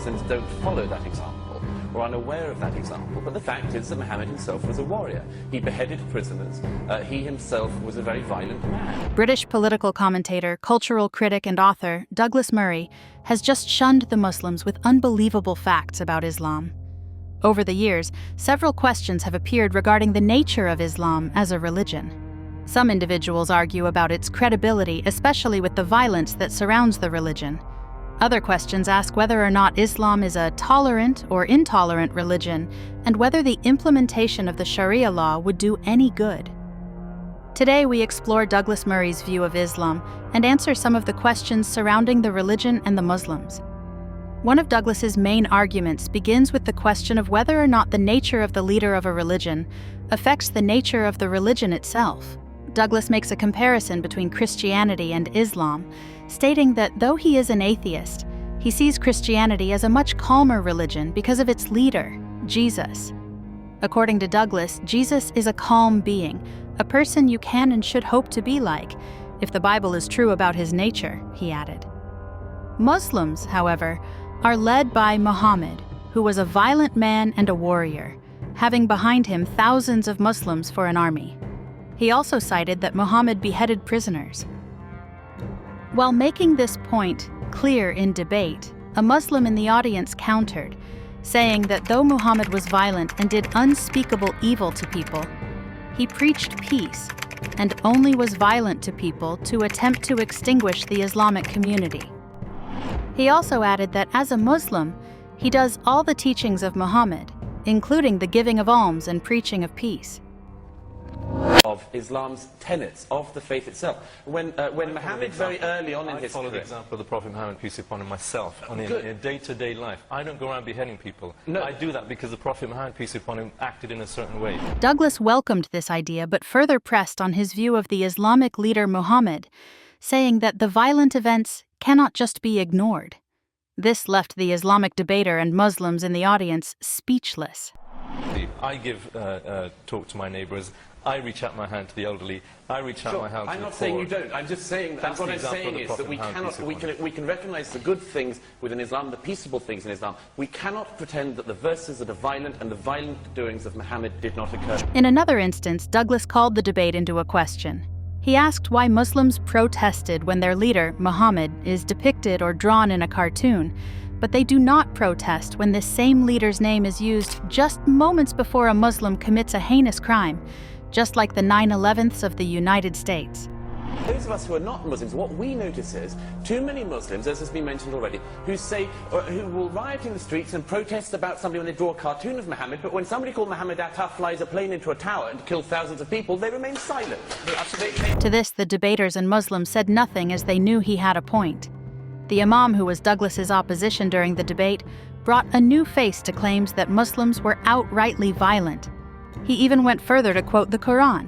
Muslims don't follow that example, or unaware of that example, but the fact is that Muhammad himself was a warrior. He beheaded prisoners. He himself was a very violent man. British political commentator, cultural critic, and author Douglas Murray has just shunned the Muslims with unbelievable facts about Islam. Over the years, several questions have appeared regarding the nature of Islam as a religion. Some individuals argue about its credibility, especially with the violence that surrounds the religion. Other questions ask whether or not Islam is a tolerant or intolerant religion, and whether the implementation of the Shari'a law would do any good. Today we explore Douglas Murray's view of Islam and answer some of the questions surrounding the religion and the Muslims. One of Douglas's main arguments begins with the question of whether or not the nature of the leader of a religion affects the nature of the religion itself. Douglas makes a comparison between Christianity and Islam, stating that though he is an atheist, he sees Christianity as a much calmer religion because of its leader, Jesus. According to Douglas, Jesus is a calm being, a person you can and should hope to be like, if the Bible is true about his nature, he added. Muslims, however, are led by Muhammad, who was a violent man and a warrior, having behind him thousands of Muslims for an army. He also cited that Muhammad beheaded prisoners. While making this point clear in debate, a Muslim in the audience countered, saying that though Muhammad was violent and did unspeakable evil to people, he preached peace and only was violent to people to attempt to extinguish the Islamic community. He also added that as a Muslim, he does all the teachings of Muhammad, including the giving of alms and preaching of peace. Of Islam's tenets, of the faith itself. When Muhammad very early on in his I follow the career... example of the Prophet Muhammad, peace be upon him, myself, in a day-to-day life. I don't go around beheading people. No. I do that because the Prophet Muhammad, peace be upon him, acted in a certain way. Douglas welcomed this idea but further pressed on his view of the Islamic leader Muhammad, saying that the violent events cannot just be ignored. This left the Islamic debater and Muslims in the audience speechless. I give talk to my neighbours. I reach out my hand to the elderly. I reach out my hand to the poor. I'm not saying you don't. I'm just saying that what I'm saying is that we can recognize the good things within Islam, the peaceable things in Islam. We cannot pretend that the verses that are violent and the violent doings of Muhammad did not occur. In another instance, Douglas called the debate into a question. He asked why Muslims protested when their leader, Muhammad, is depicted or drawn in a cartoon, but they do not protest when this same leader's name is used just moments before a Muslim commits a heinous crime, just like the 9/11ths of the United States. Those of us who are not Muslims, what we notice is too many Muslims, as has been mentioned already, who will riot in the streets and protest about somebody when they draw a cartoon of Muhammad, but when somebody called Muhammad Atta flies a plane into a tower and kills thousands of people, they remain silent. To this, the debaters and Muslims said nothing as they knew he had a point. The Imam, who was Douglas's opposition during the debate, brought a new face to claims that Muslims were outrightly violent. He even went further to quote the Quran.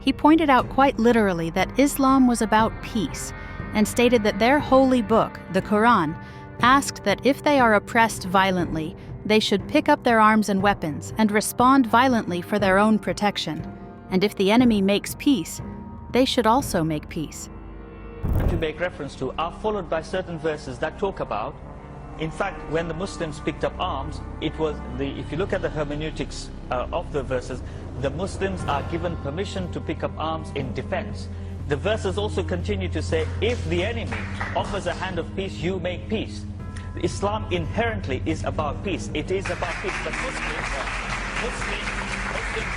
He pointed out quite literally that Islam was about peace, and stated that their holy book, the Quran, asked that if they are oppressed violently, they should pick up their arms and weapons and respond violently for their own protection. And if the enemy makes peace, they should also make peace. To make reference to are followed by certain verses that talk about, in fact, when the Muslims picked up arms, it was if you look at the hermeneutics of the verses, the Muslims are given permission to pick up arms in defense. The verses also continue to say, if the enemy offers a hand of peace, you make peace. Islam inherently is about peace. It is about peace. But Muslims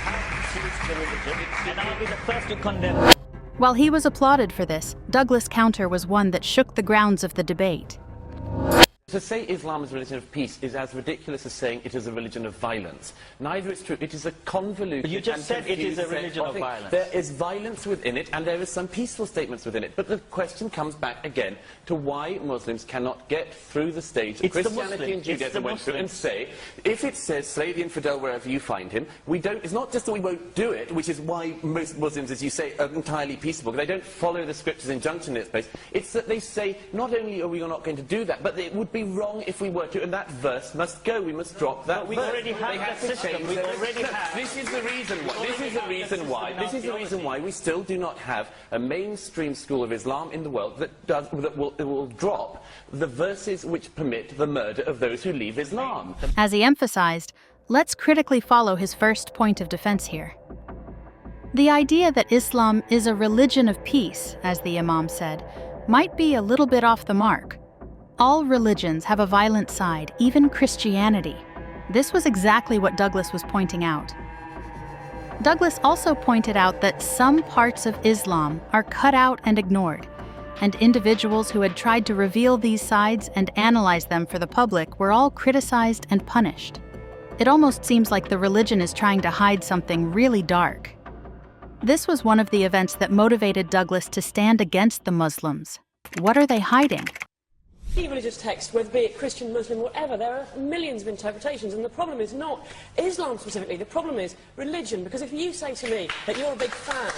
have misused the religion, and I'll be the first to condemn. While he was applauded for this, Douglas' counter was one that shook the grounds of the debate. To say Islam is a religion of peace is as ridiculous as saying it is a religion of violence. Neither is true. It is a convoluted... But you just said it is a religion of violence. There is violence within it, and there is some peaceful statements within it. But the question comes back again to why Muslims cannot get through the stage that Christianity and Judaism went through and say, if it says slay the infidel wherever you find him, we don't... It's not just that we won't do it, which is why most Muslims, as you say, are entirely peaceable. They don't follow the scriptures' injunction in its place. It's that they say, not only are we not going to do that, but it would be wrong if we were to, and that verse must go. We must drop that we verse. already have that system. We already have. This is the reason why. This is the reason why. This is the reason why we still do not have a mainstream school of Islam in the world that will drop the verses which permit the murder of those who leave Islam. As he emphasized, let's critically follow his first point of defense here. The idea that Islam is a religion of peace, as the Imam said, might be a little bit off the mark. All religions have a violent side, even Christianity. This was exactly what Douglas was pointing out. Douglas also pointed out that some parts of Islam are cut out and ignored, and individuals who had tried to reveal these sides and analyze them for the public were all criticized and punished. It almost seems like the religion is trying to hide something really dark. This was one of the events that motivated Douglas to stand against the Muslims. What are they hiding? Any religious text, whether be it Christian, Muslim, whatever, there are millions of interpretations, and the problem is not Islam specifically, the problem is religion, because if you say to me that you're a big fan,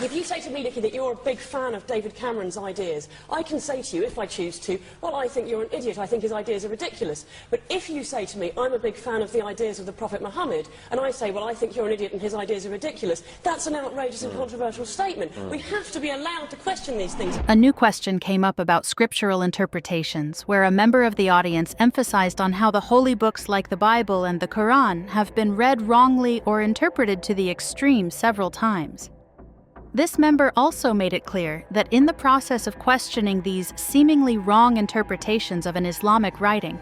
if you say to me, Nicky, that you're a big fan of David Cameron's ideas, I can say to you, if I choose to, well, I think you're an idiot, I think his ideas are ridiculous. But if you say to me, I'm a big fan of the ideas of the Prophet Muhammad, and I say, well, I think you're an idiot and his ideas are ridiculous, that's an outrageous and controversial statement. We have to be allowed to question these things. A new question came up about scriptural interpretations, where a member of the audience emphasized on how the holy books like the Bible and the Quran have been read wrongly or interpreted to the extreme several times. This member also made it clear that in the process of questioning these seemingly wrong interpretations of an Islamic writing,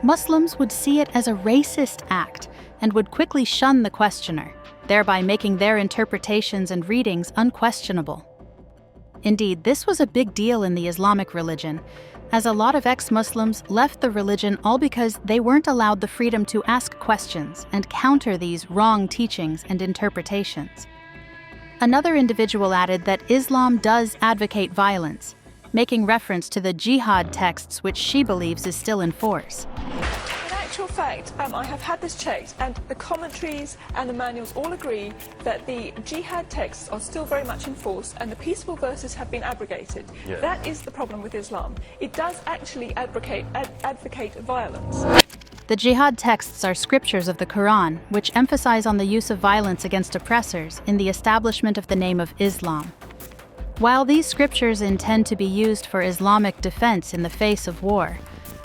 Muslims would see it as a racist act and would quickly shun the questioner, thereby making their interpretations and readings unquestionable. Indeed, this was a big deal in the Islamic religion, as a lot of ex-Muslims left the religion all because they weren't allowed the freedom to ask questions and counter these wrong teachings and interpretations. Another individual added that Islam does advocate violence, making reference to the jihad texts which she believes is still in force. In actual fact, I have had this checked, and the commentaries and the manuals all agree that the jihad texts are still very much in force and the peaceful verses have been abrogated. Yeah. That is the problem with Islam. It does actually advocate violence. The jihad texts are scriptures of the Quran, which emphasize on the use of violence against oppressors in the establishment of the name of Islam. While these scriptures intend to be used for Islamic defense in the face of war,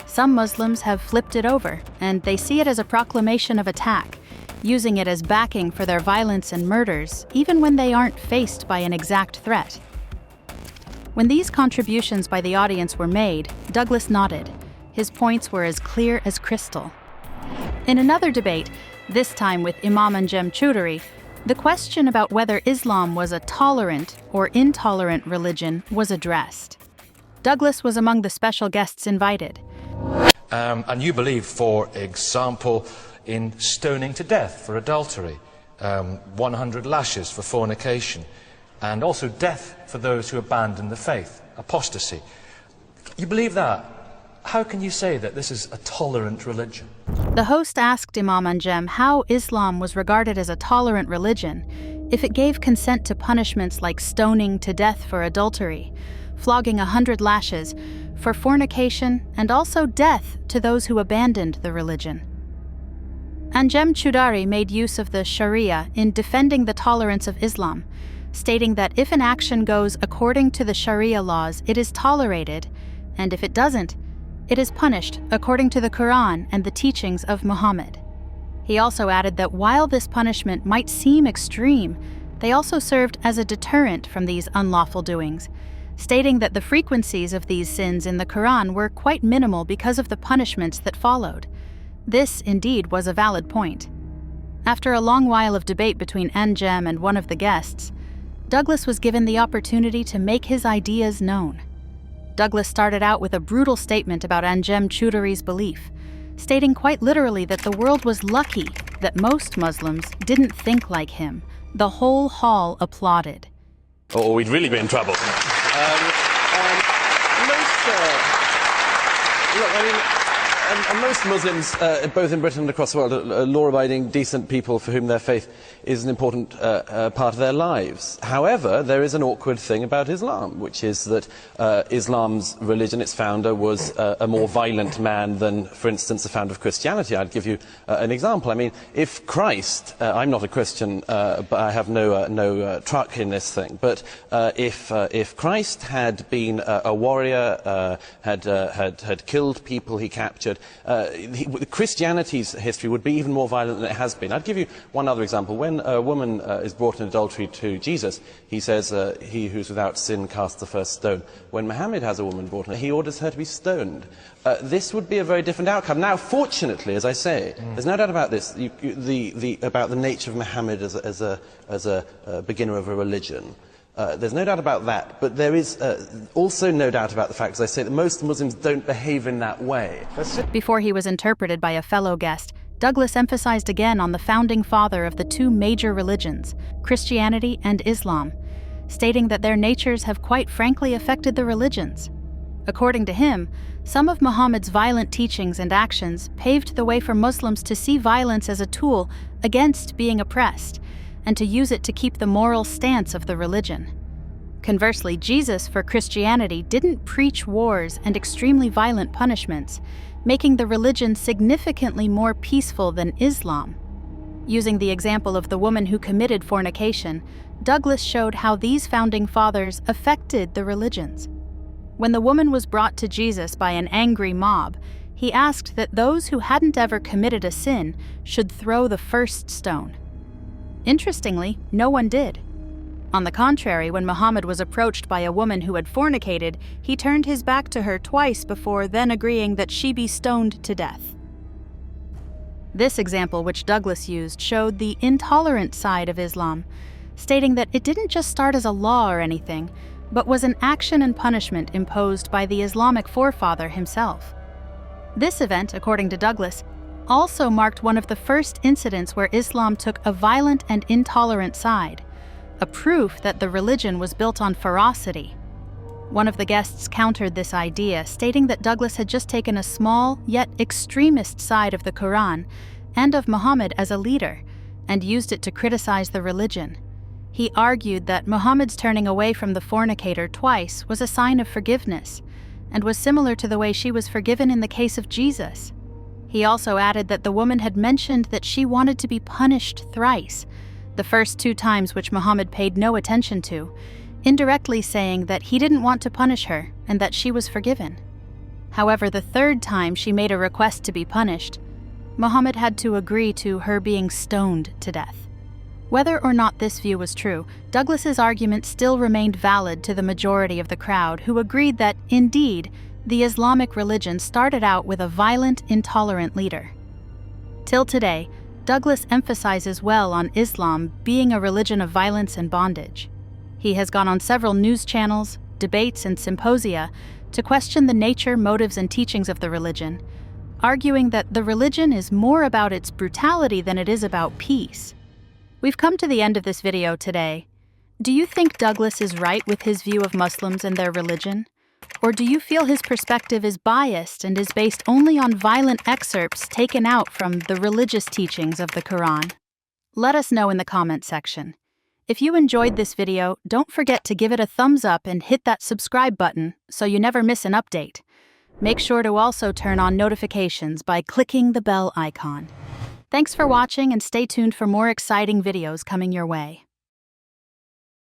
some Muslims have flipped it over, and they see it as a proclamation of attack, using it as backing for their violence and murders, even when they aren't faced by an exact threat. When these contributions by the audience were made, Douglas nodded. His points were as clear as crystal. In another debate, this time with Imam Anjem Choudhury, the question about whether Islam was a tolerant or intolerant religion was addressed. Douglas was among the special guests invited. And you believe, for example, in stoning to death for adultery, 100 lashes for fornication, and also death for those who abandon the faith, apostasy. You believe that? How can you say that this is a tolerant religion? The host asked Imam Anjem how Islam was regarded as a tolerant religion if it gave consent to punishments like stoning to death for adultery, flogging 100 lashes for fornication, and also death to those who abandoned the religion. Anjem Choudhury made use of the Shari'a in defending the tolerance of Islam, stating that if an action goes according to the Shari'a laws, it is tolerated, and if it doesn't, it is punished according to the Quran and the teachings of Muhammad. He also added that while this punishment might seem extreme, they also served as a deterrent from these unlawful doings, stating that the frequencies of these sins in the Quran were quite minimal because of the punishments that followed. This, indeed, was a valid point. After a long while of debate between Anjem and one of the guests, Douglas was given the opportunity to make his ideas known. Douglas started out with a brutal statement about Anjem Choudhury's belief, stating quite literally that the world was lucky that most Muslims didn't think like him. The whole hall applauded. Oh, we'd really be in trouble. Look, I mean, and most Muslims, both in Britain and across the world, are law-abiding, decent people for whom their faith is an important part of their lives. However, there is an awkward thing about Islam, which is that Islam's religion, its founder, was a more violent man than, for instance, the founder of Christianity. I'd give you an example. I mean, if Christ, I'm not a Christian, but I have no truck in this thing, but if Christ had been a warrior, had killed people he captured, Christianity's history would be even more violent than it has been. I'd give you one other example. When a woman is brought in adultery to Jesus, he says, he who's without sin casts the first stone. When Muhammad has a woman brought in, he orders her to be stoned. This would be a very different outcome. Now, fortunately, as I say, there's no doubt about this, about the nature of Muhammad as a beginner of a religion. There's no doubt about that, but there is also no doubt about the fact, as I say, that most Muslims don't behave in that way. Before he was interpreted by a fellow guest, Douglas emphasized again on the founding father of the two major religions, Christianity and Islam, stating that their natures have quite frankly affected the religions. According to him, some of Muhammad's violent teachings and actions paved the way for Muslims to see violence as a tool against being oppressed, and to use it to keep the moral stance of the religion. Conversely, Jesus, for Christianity, didn't preach wars and extremely violent punishments, making the religion significantly more peaceful than Islam. Using the example of the woman who committed fornication, Douglas showed how these founding fathers affected the religions. When the woman was brought to Jesus by an angry mob, he asked that those who hadn't ever committed a sin should throw the first stone. Interestingly, no one did. On the contrary, when Muhammad was approached by a woman who had fornicated, he turned his back to her twice before then agreeing that she be stoned to death. This example, which Douglas used, showed the intolerant side of Islam, stating that it didn't just start as a law or anything, but was an action and punishment imposed by the Islamic forefather himself. This event, according to Douglas, also marked one of the first incidents where Islam took a violent and intolerant side, a proof that the religion was built on ferocity. One of the guests countered this idea, stating that Douglas had just taken a small yet extremist side of the Quran and of Muhammad as a leader, and used it to criticize the religion. He argued that Muhammad's turning away from the fornicator twice was a sign of forgiveness, and was similar to the way she was forgiven in the case of Jesus. He also added that the woman had mentioned that she wanted to be punished thrice, the first 2 times which Muhammad paid no attention to, indirectly saying that he didn't want to punish her and that she was forgiven. However, the 3rd time she made a request to be punished, Muhammad had to agree to her being stoned to death. Whether or not this view was true, Douglas's argument still remained valid to the majority of the crowd, who agreed that, indeed, the Islamic religion started out with a violent, intolerant leader. Till today, Douglas emphasizes well on Islam being a religion of violence and bondage. He has gone on several news channels, debates, and symposia to question the nature, motives, and teachings of the religion, arguing that the religion is more about its brutality than it is about peace. We've come to the end of this video today. Do you think Douglas is right with his view of Muslims and their religion? Or do you feel his perspective is biased and is based only on violent excerpts taken out from the religious teachings of the Quran? Let us know in the comment section. If you enjoyed this video, don't forget to give it a thumbs up and hit that subscribe button so you never miss an update. Make sure to also turn on notifications by clicking the bell icon. Thanks for watching, and stay tuned for more exciting videos coming your way.